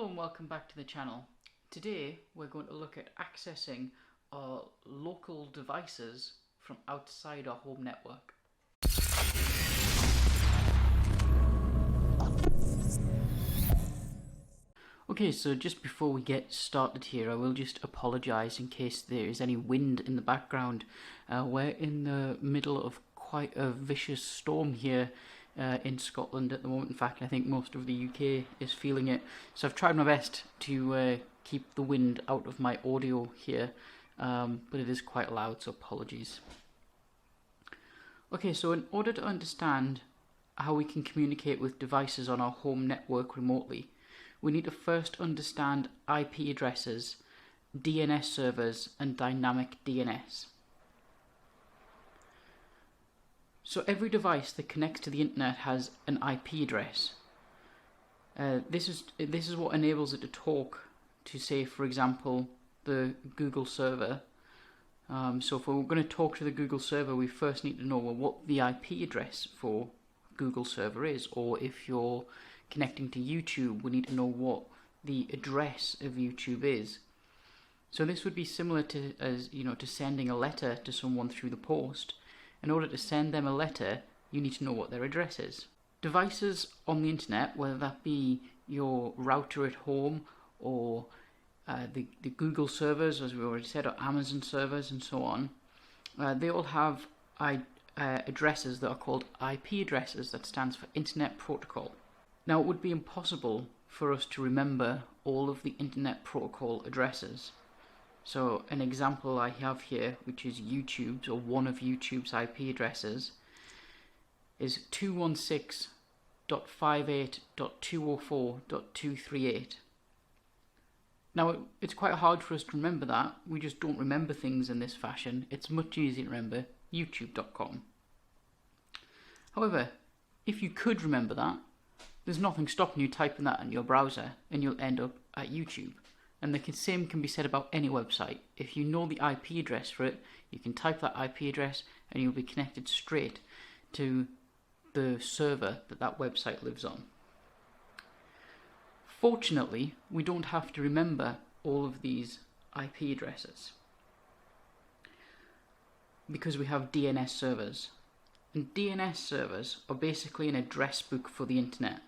Hello and welcome back to the channel. Today we're going to look at accessing our local devices from outside our home network. Okay, so just before we get started here, I will just apologise in case there is any wind in the background. We're in the middle of quite a vicious storm here in Scotland at the moment. In fact, I think most of the UK is feeling it. So I've tried my best to keep the wind out of my audio here, but it is quite loud, so apologies. Okay, so in order to understand how we can communicate with devices on our home network remotely, we need to first understand IP addresses, DNS servers, and Dynamic DNS. So every device that connects to the internet has an IP address. This is what enables it to talk to, say, for example, the Google server. So if we're going to talk to the Google server, we first need to know what the IP address for Google server is, or if you're connecting to YouTube, we need to know what the address of YouTube is. So this would be similar to to sending a letter to someone through the post. In order to send them a letter, you need to know what their address is. Devices on the internet, whether that be your router at home or the Google servers, as we already said, or Amazon servers and so on, they all have addresses that are called IP addresses, that stands for Internet Protocol. Now, it would be impossible for us to remember all of the Internet Protocol addresses. So an example I have here, which is YouTube's, or one of YouTube's IP addresses, is 216.58.204.238. Now, it's quite hard for us to remember that. We just don't remember things in this fashion. It's much easier to remember youtube.com. However, if you could remember that, there's nothing stopping you typing that in your browser and you'll end up at YouTube. And the same can be said about any website. If you know the IP address for it, you can type that IP address and you'll be connected straight to the server that website lives on. Fortunately, we don't have to remember all of these IP addresses because we have DNS servers. And DNS servers are basically an address book for the internet.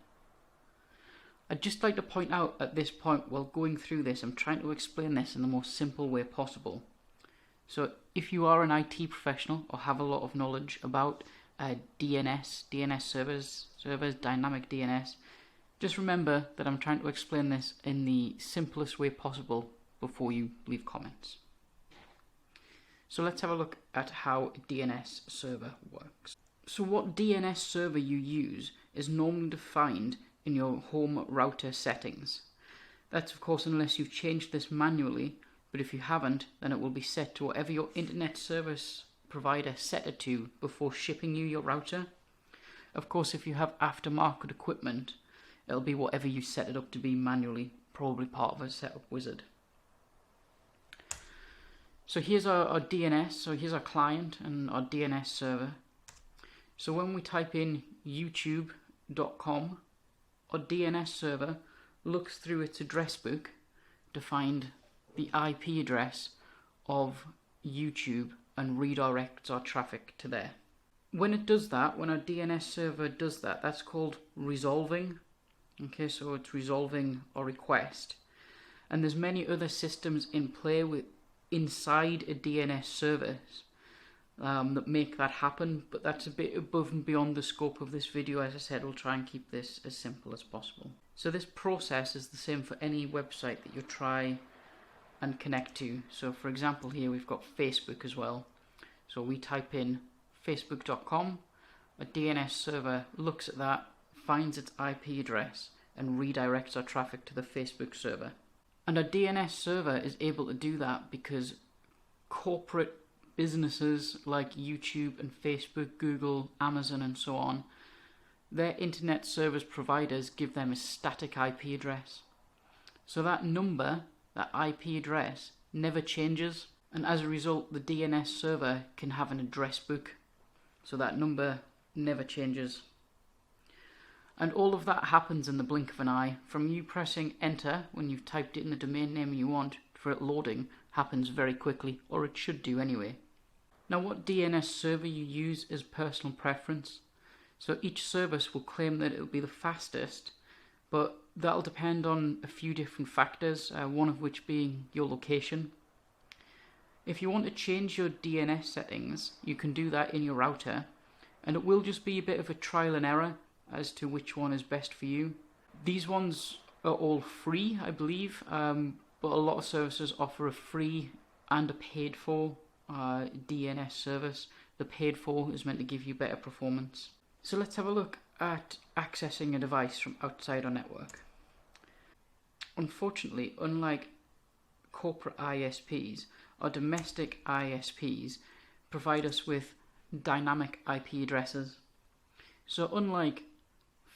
I'd just like to point out at this point, while going through this, I'm trying to explain this in the most simple way possible. So if you are an IT professional or have a lot of knowledge about DNS servers, Dynamic DNS, just remember that I'm trying to explain this in the simplest way possible before you leave comments. So let's have a look at how a DNS server works. So what DNS server you use is normally defined in your home router settings. That's of course unless you've changed this manually, but if you haven't, then it will be set to whatever your internet service provider set it to before shipping you your router. Of course, if you have aftermarket equipment, it'll be whatever you set it up to be manually, probably part of a setup wizard. So here's our DNS, so here's our client and our DNS server. So when we type in youtube.com, our DNS server looks through its address book to find the IP address of YouTube and redirects our traffic to there. When it does that, when our DNS server does that, that's called resolving. Okay, so it's resolving our request. And there's many other systems in play inside a DNS service that make that happen, but that's a bit above and beyond the scope of this video. As I said, we'll try and keep this as simple as possible. So this process is the same for any website that you try and connect to. So for example, here we've got Facebook as well. So we type in facebook.com, a DNS server looks at that, finds its IP address and redirects our traffic to the Facebook server. And our DNS server is able to do that because corporate businesses like YouTube and Facebook, Google, Amazon and so on, their internet service providers give them a static IP address. So that number, that IP address, never changes, and as a result the DNS server can have an address book. So that number never changes. And all of that happens in the blink of an eye. From you pressing enter when you've typed it in the domain name you want, for it loading happens very quickly, or it should do anyway. Now what DNS server you use is personal preference. So each service will claim that it'll be the fastest, but that'll depend on a few different factors, one of which being your location. If you want to change your DNS settings, you can do that in your router, and it will just be a bit of a trial and error as to which one is best for you. These ones are all free, I believe, but a lot of services offer a free and a paid for DNS service. The paid for is meant to give you better performance. So let's have a look at accessing a device from outside our network. Unfortunately, unlike corporate ISPs, our domestic ISPs provide us with dynamic IP addresses. So unlike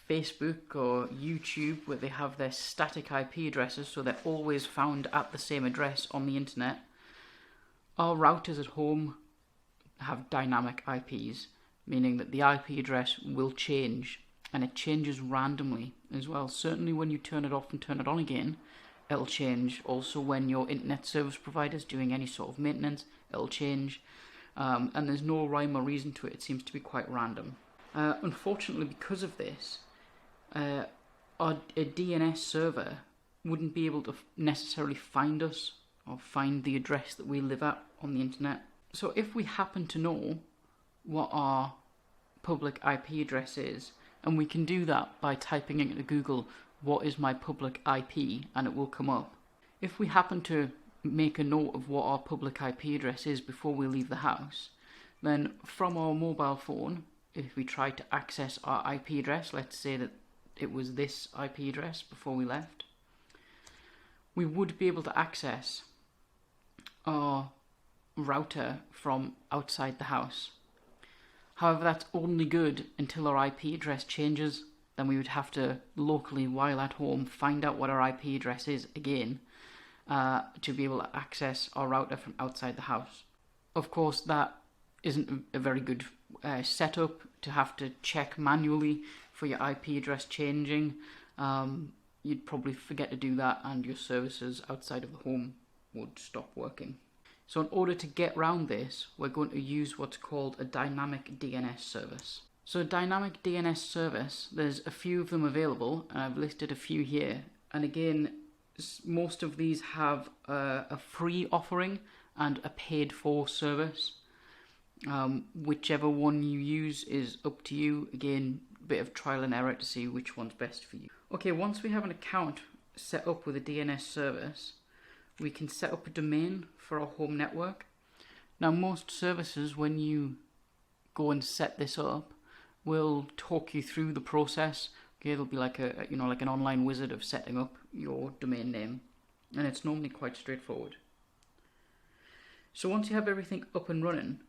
Facebook or YouTube, where they have their static IP addresses, so they're always found at the same address on the internet, our routers at home have dynamic IPs, meaning that the IP address will change, and it changes randomly as well. Certainly when you turn it off and turn it on again, it'll change. Also when your internet service provider is doing any sort of maintenance, it'll change. And there's no rhyme or reason to it. It seems to be quite random. Unfortunately, because of this, a DNS server wouldn't be able to necessarily find us or find the address that we live at on the internet. So if we happen to know what our public IP address is, and we can do that by typing into Google, what is my public IP, and it will come up. If we happen to make a note of what our public IP address is before we leave the house, then from our mobile phone, if we try to access our IP address, let's say that it was this IP address before we left, we would be able to access our router from outside the house. However, that's only good until our IP address changes. Then we would have to locally, while at home, find out what our IP address is again to be able to access our router from outside the house. Of course, that isn't a very good setup to have to check manually for your IP address changing. You'd probably forget to do that, and your services outside of the home would stop working. So in order to get around this, we're going to use what's called a dynamic DNS service. So a dynamic DNS service, there's a few of them available, and I've listed a few here. And again, most of these have a free offering and a paid for service. Whichever one you use is up to you. Again, a bit of trial and error to see which one's best for you. Okay, once we have an account set up with a DNS service, we can set up a domain for our home network. Now most services, when you go and set this up, will talk you through the process. Okay, it'll be like like an online wizard of setting up your domain name, and it's normally quite straightforward. So once you have everything up and running,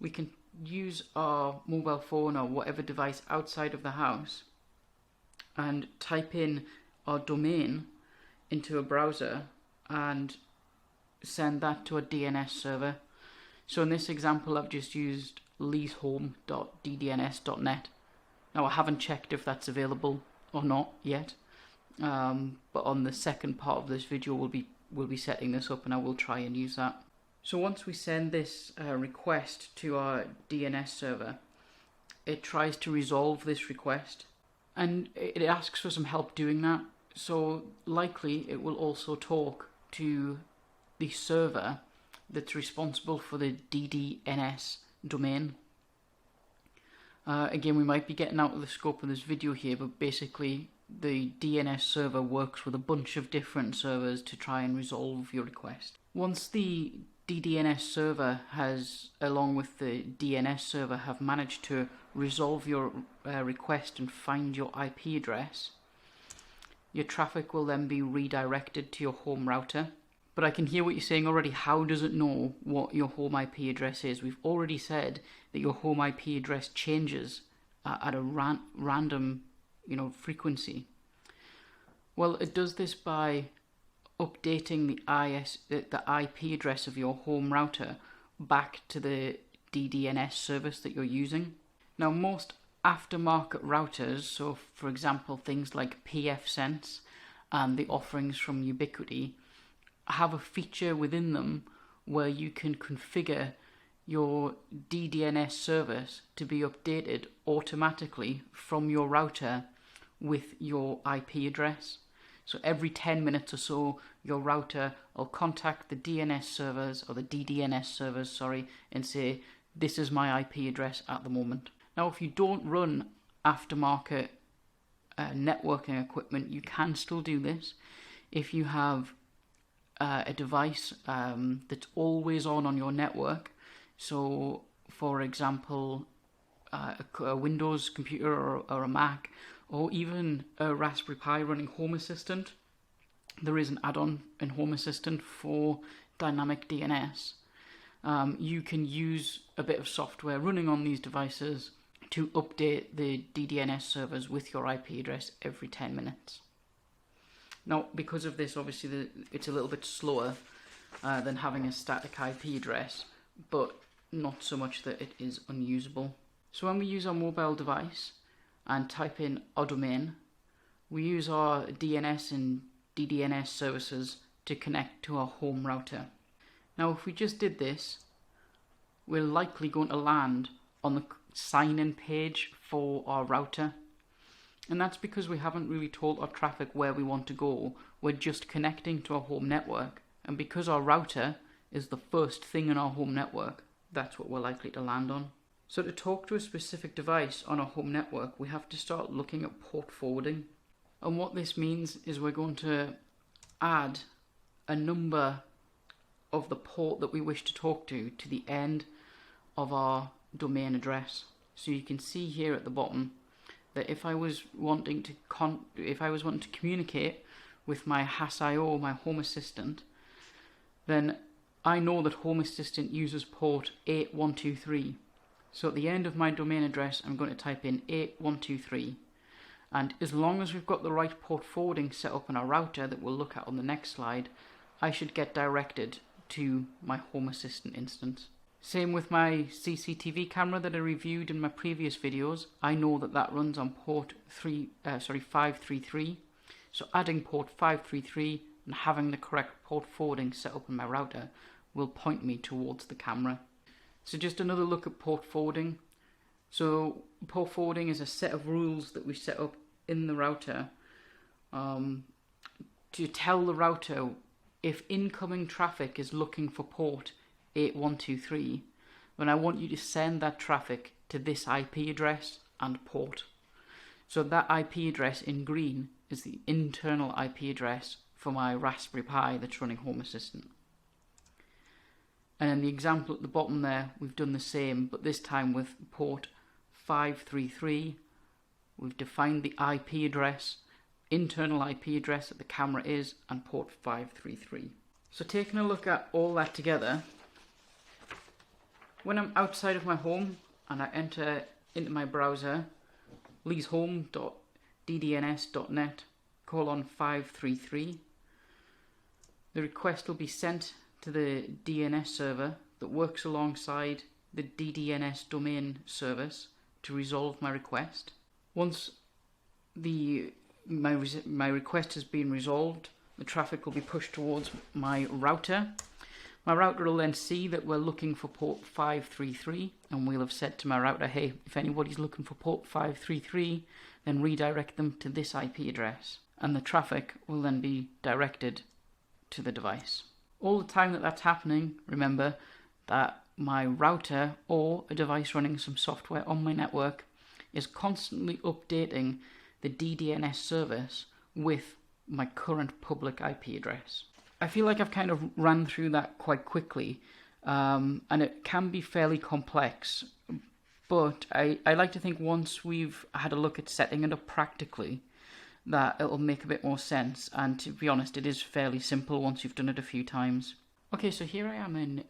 we can use our mobile phone or whatever device outside of the house and type in our domain into a browser and send that to a DNS server. So in this example, I've just used leeshome.ddns.net. Now I haven't checked if that's available or not yet, but on the second part of this video we'll be setting this up, and I will try and use that. So once we send this request to our DNS server, it tries to resolve this request, and it asks for some help doing that. So likely it will also talk to the server that's responsible for the DDNS domain. Again, we might be getting out of the scope of this video here, but basically the DNS server works with a bunch of different servers to try and resolve your request. Once the DDNS server has, along with the DNS server, have managed to resolve your request and find your IP address, your traffic will then be redirected to your home router. But I can hear what you're saying already. How does it know what your home IP address is? We've already said that your home IP address changes at a random, frequency. Well, it does this by updating the IP address of your home router back to the DDNS service that you're using. Now, most aftermarket routers, so for example things like pfSense and the offerings from Ubiquiti, have a feature within them where you can configure your DDNS service to be updated automatically from your router with your IP address. So every 10 minutes or so, your router will contact the DNS servers, or the DDNS servers, sorry, and say, this is my IP address at the moment. Now, if you don't run aftermarket networking equipment, you can still do this. If you have a device that's always on your network, so for example, a Windows computer or a Mac, or even a Raspberry Pi running Home Assistant. There is an add-on in Home Assistant for Dynamic DNS. You can use a bit of software running on these devices to update the DDNS servers with your IP address every 10 minutes. Now, because of this, obviously it's a little bit slower than having a static IP address, but not so much that it is unusable. So when we use our mobile device and type in our domain, we use our DNS and DDNS services to connect to our home router. Now, if we just did this, we're likely going to land on the sign-in page for our router. And that's because we haven't really told our traffic where we want to go. We're just connecting to our home network. And because our router is the first thing in our home network, that's what we're likely to land on. So to talk to a specific device on our home network, we have to start looking at port forwarding. And what this means is we're going to add a number of the port that we wish to talk to the end of our domain address. So you can see here at the bottom that if I was wanting to communicate with my HAS.io, my Home Assistant, then I know that Home Assistant uses port 8123. So at the end of my domain address, I'm going to type in 8123. And as long as we've got the right port forwarding set up in our router that we'll look at on the next slide, I should get directed to my Home Assistant instance. Same with my CCTV camera that I reviewed in my previous videos. I know that that runs on port 533. So adding port 533 and having the correct port forwarding set up in my router will point me towards the camera. So just another look at port forwarding. So port forwarding is a set of rules that we set up in the router to tell the router if incoming traffic is looking for port 8123, then I want you to send that traffic to this IP address and port. So that IP address in green is the internal IP address for my Raspberry Pi that's running Home Assistant. And in the example at the bottom there, we've done the same, but this time with port 533. We've defined the IP address, internal IP address that the camera is, and port 533. So taking a look at all that together, when I'm outside of my home and I enter into my browser, leeshome.ddns.net:533, the request will be sent to the DNS server that works alongside the DDNS domain service to resolve my request. Once my request has been resolved, the traffic will be pushed towards my router. My router will then see that we're looking for port 533, and we'll have said to my router, hey, if anybody's looking for port 533, then redirect them to this IP address. And the traffic will then be directed to the device. All the time that that's happening, remember that my router or a device running some software on my network is constantly updating the DDNS service with my current public IP address. I feel like I've kind of ran through that quite quickly, and it can be fairly complex, but I like to think once we've had a look at setting it up practically, that it'll make a bit more sense, and to be honest, it is fairly simple once you've done it a few times. Okay, so here I am in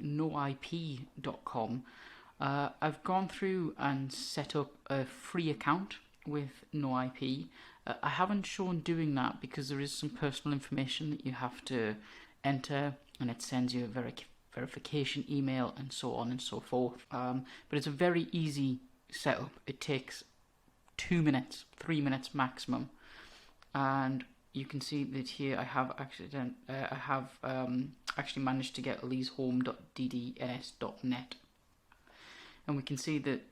noip.com. I've gone through and set up a free account with NoIP. I haven't shown doing that because there is some personal information that you have to enter, and it sends you a verification email and so on and so forth. But it's a very easy setup. It takes 2 minutes, 3 minutes maximum, and you can see that here I have actually managed to get leeshome.ddns.net, and we can see that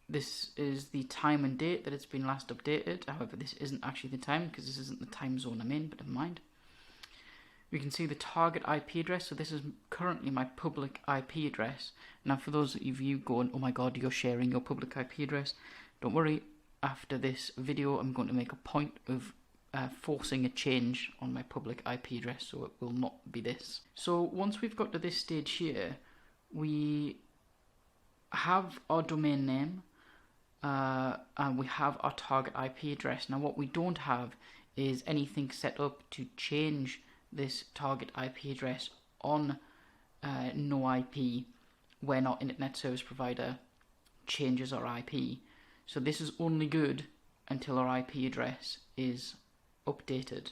this is the time and date that it's been last updated. However, this isn't actually the time because this isn't the time zone I'm in, but never mind. We can see the target IP address, so this is currently my public IP address. Now for those of you going, oh my god, you're sharing your public IP address, don't worry, after this video I'm going to make a point of forcing a change on my public IP address, so it will not be this. So once we've got to this stage here, we have our domain name and we have our target IP address. Now what we don't have is anything set up to change this target IP address on no IP when our internet service provider changes our IP. So this is only good until our IP address is updated.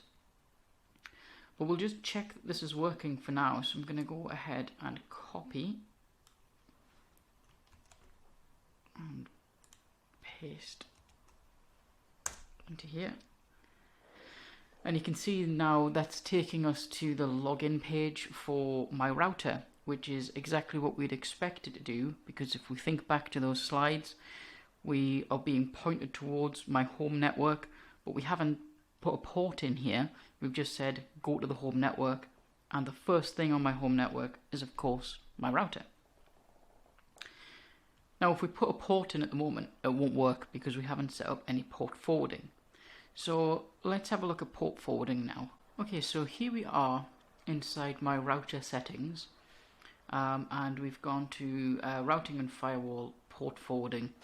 But we'll just check that this is working for now. So I'm going to go ahead and copy and paste into here. And you can see now that's taking us to the login page for my router, which is exactly what we'd expect it to do, because if we think back to those slides, we are being pointed towards my home network, but we haven't put a port in here. We've just said go to the home network, and the first thing on my home network is of course my router. Now if we put a port in at the moment, it won't work because we haven't set up any port forwarding. So let's have a look at port forwarding now. Okay, so here we are inside my router settings, and we've gone to routing and firewall port forwarding.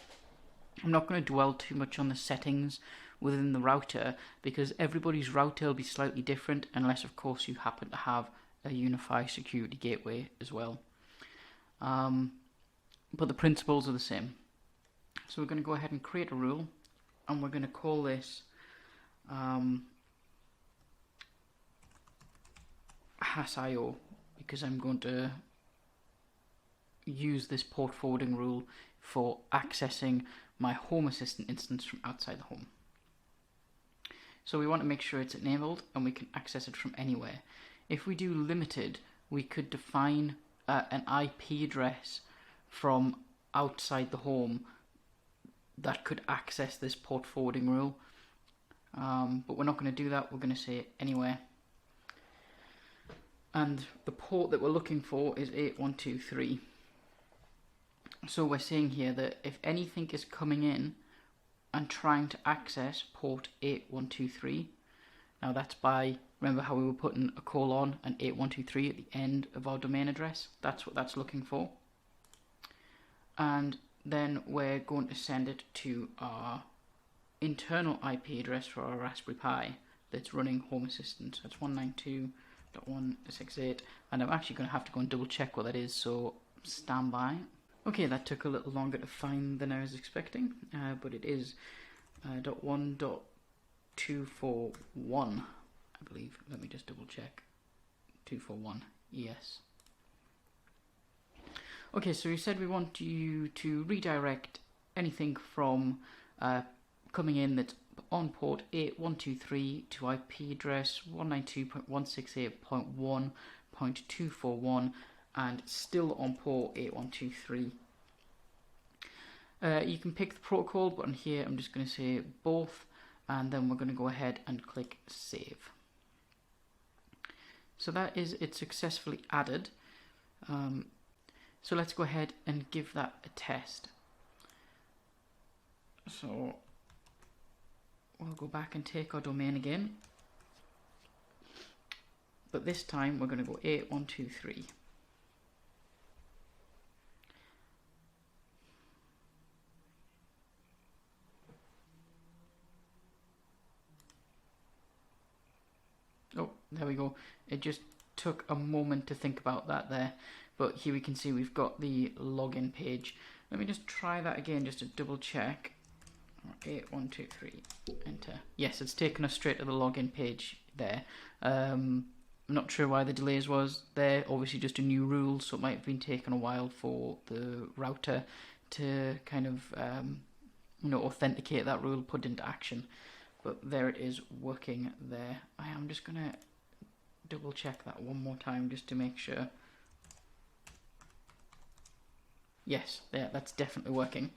I'm not going to dwell too much on the settings within the router because everybody's router will be slightly different unless of course you happen to have a UniFi security gateway as well. But the principles are the same. So we're going to go ahead and create a rule, and we're going to call this hasIO, because I'm going to use this port forwarding rule for accessing my Home Assistant instance from outside the home. So we want to make sure it's enabled and we can access it from anywhere. If we do limited, we could define an IP address from outside the home that could access this port forwarding rule. But we're not going to do that. We're going to say anywhere. And the port that we're looking for is 8123. So we're saying here that if anything is coming in and trying to access port 8123, now that's by, remember how we were putting a colon and 8123 at the end of our domain address? That's what that's looking for. And then we're going to send it to our internal IP address for our Raspberry Pi that's running Home Assistant. So it's 192.168, and I'm actually going to have to go and double check what that is, so stand by. Okay, that took a little longer to find than I was expecting, but it is .1.241, I believe. Let me just double check. 241, yes. Okay, so we said we want you to redirect anything from coming in that's on port 8123 to IP address 192.168.1.241 and still on port 8123. You can pick the protocol, but on here I'm just going to say both, and then we're going to go ahead and click save. So that is it successfully added. So let's go ahead and give that a test. So we'll go back and take our domain again, but this time we're going to go 8123. Oh, there we go. It just took a moment to think about that there, but here we can see we've got the login page. Let me just try that again just to double check. 8123, enter. Yes, it's taken us straight to the login page there. I'm not sure why the delays was there. Obviously just a new rule, so it might have been taking a while for the router to kind of authenticate that rule, put into action. But there it is, working there. I am just going to double check that one more time just to make sure. Yes, there, that's definitely working.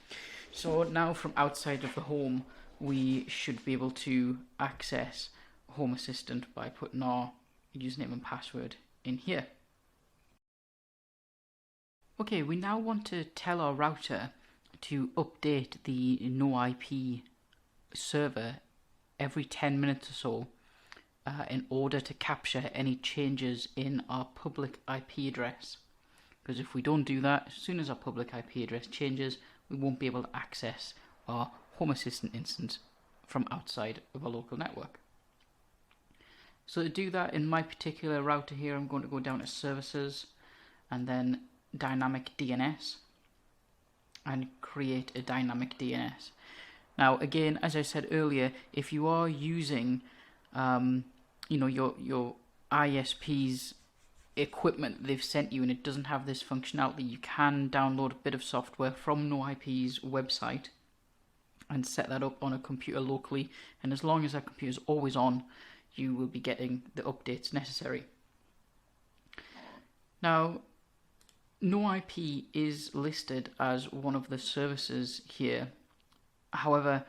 So now from outside of the home, we should be able to access Home Assistant by putting our username and password in here. Okay, we now want to tell our router to update the NoIP server every 10 minutes or so in order to capture any changes in our public IP address. Because if we don't do that, as soon as our public IP address changes, we won't be able to access our Home Assistant instance from outside of our local network. So to do that, in my particular router here, I'm going to go down to Services and then Dynamic DNS and create a Dynamic DNS. Now again, as I said earlier, if you are using your ISP's equipment they've sent you and it doesn't have this functionality, you can download a bit of software from NoIP's website and set that up on a computer locally, and as long as that computer is always on, you will be getting the updates necessary. Now, NoIP is listed as one of the services here. However,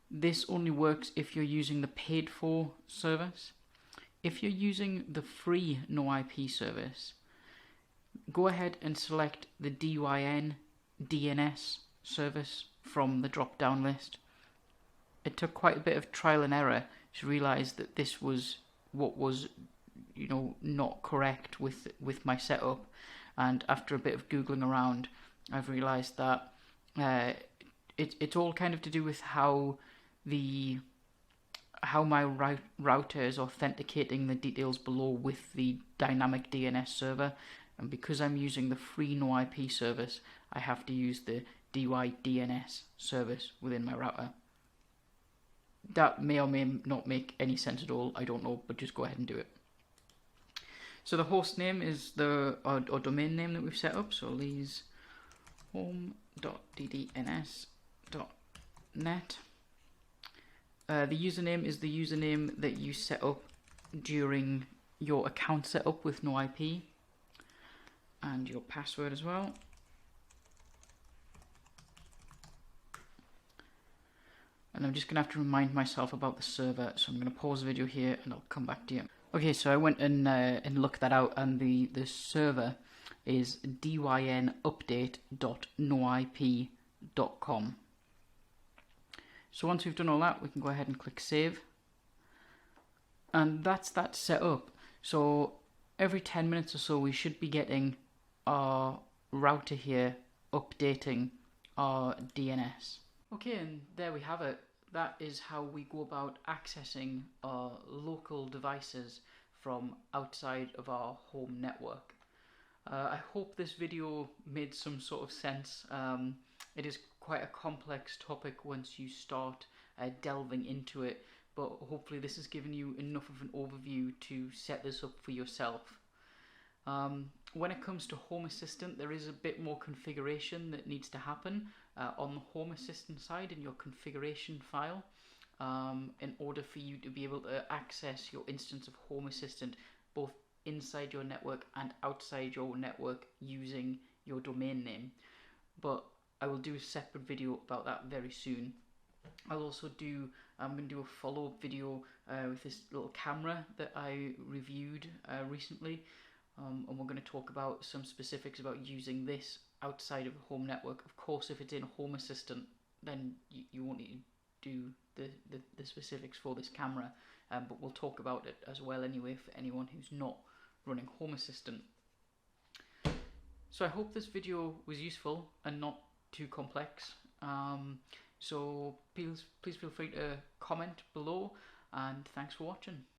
this only works if you're using the paid for service. If you're using the free NoIP service, go ahead and select the DNS service from the drop down list. It took quite a bit of trial and error to realize that this was what was not correct with my setup, and after a bit of googling around, I've realized that it's all kind of to do with how my router is authenticating the details below with the dynamic DNS server, and because I'm using the free NoIP service, I have to use the DDNS service within my router. That may or may not make any sense at all, I don't know, but just go ahead and do it. So the host name is our domain name that we've set up, so Lee's home.ddns.net. The username is the username that you set up during your account setup with NoIP, and your password as well. And I'm just going to have to remind myself about the server, so I'm going to pause the video here and I'll come back to you. Okay, so I went and looked that out, and the server is dynupdate.noip.com. So once we've done all that, we can go ahead and click save. And that's that set up. So every 10 minutes or so, we should be getting our router here updating our DNS. Okay, and there we have it. That is how we go about accessing our local devices from outside of our home network. I hope this video made some sort of sense. It is quite a complex topic once you start delving into it, but hopefully this has given you enough of an overview to set this up for yourself. When it comes to Home Assistant, there is a bit more configuration that needs to happen on the Home Assistant side in your configuration file in order for you to be able to access your instance of Home Assistant both inside your network and outside your network using your domain name. But I will do a separate video about that very soon. I'm going to do a follow-up video with this little camera that I reviewed recently. And we're going to talk about some specifics about using this outside of a home network. Of course, if it's in Home Assistant, then you won't need to do the specifics for this camera, but we'll talk about it as well anyway for anyone who's not running Home Assistant. So I hope this video was useful and not too complex. So please feel free to comment below, and thanks for watching.